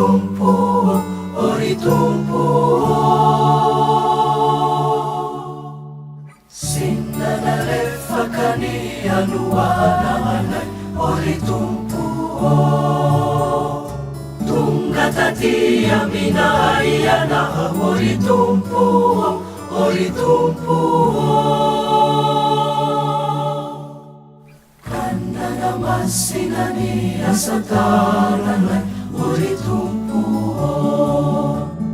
oritumpu, oritumpu. Sinanarefakani anuanamanay oritumpu. Tungatati aminaiana oritumpu, oritumpu. Sinani asatananay oritumpu.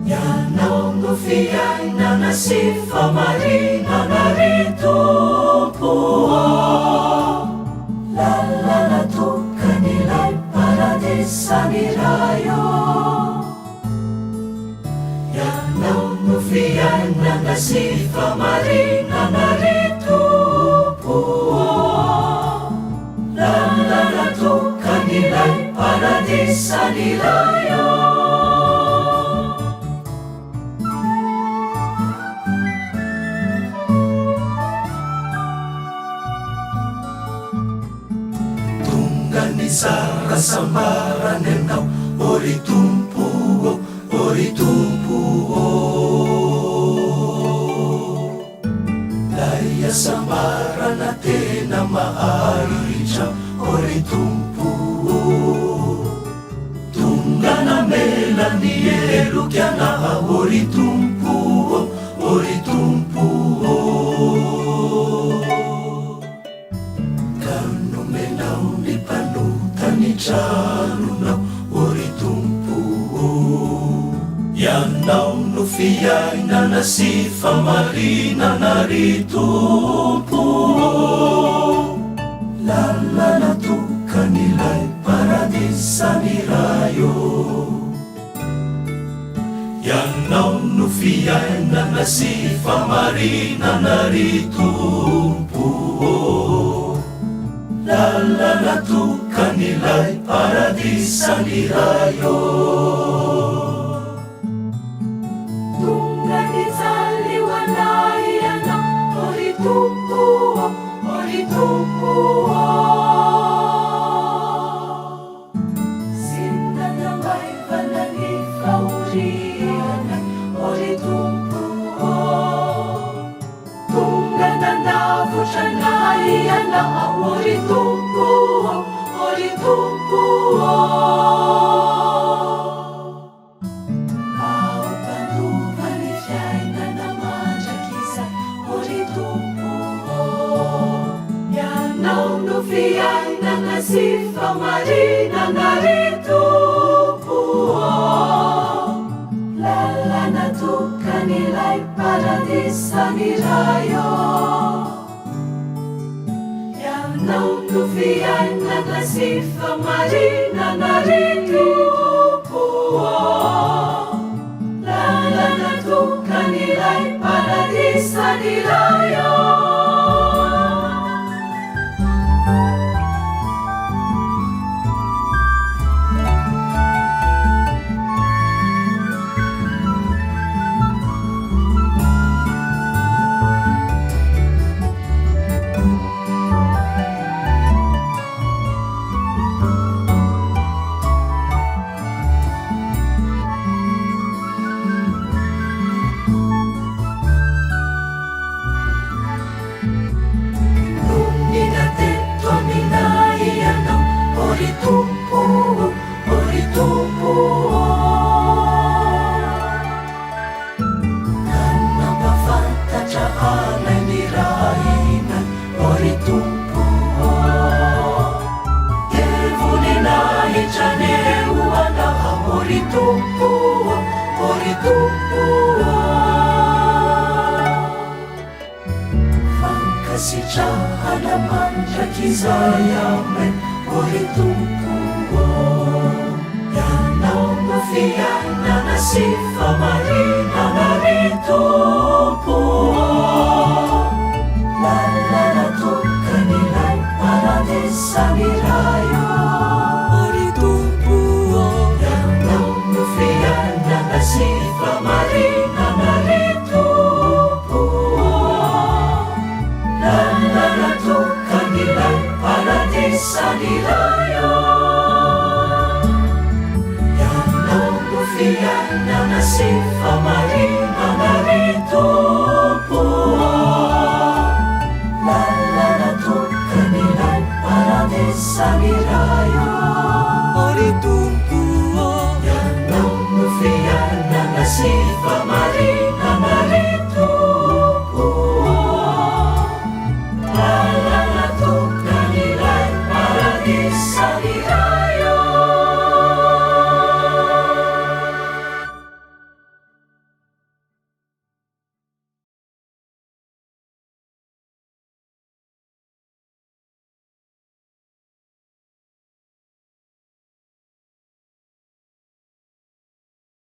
Yanao nufiay na nasifa marina naritumpu. Lalalatuka nilay paradisa nirayo. Yanao nufiay na nasifa marina naritumpu. Lalalatuka nilay paradisa nirayo. Tungani sara sambaran enau oritumpu, oritumpu. Daya sambaran natin na maaricha oritumpu. Tungana melan ni elukiana oritumpu, oritumpu. Kanu menau ni panutan ni chalunau oritumpu. Yanau nufiyay na nasifa marina naritumpu. Lalalatuka nilay paradisa nirayo. Yanau nufiyay na nasifa marina naritumpu. Lalalatuka nilay paradisa nirayo. Tungani saliwanay anang oritumpu, oritumpu. Sinanamay pananif kaurianay oritumpu. Tungananavu siyanay anang oritumpu, oritumpu. Yanau nufiyay na nasifa marina naritumpu. Lalalatuka nilay paradisa nirayo. Yanau nufiyay na nasifa marina naritumpu. Lalalatuka nilay paradisa nirayo. Oritumpu, oritumpu. Kanapa fanta jahanay nirainan oritumpu. Yevuninay janeuana oritumpu, oritumpu. Fangkasi jahanaman jakizayamay oritumpu. Yanau nufiyay na nasifa marina naritumpu.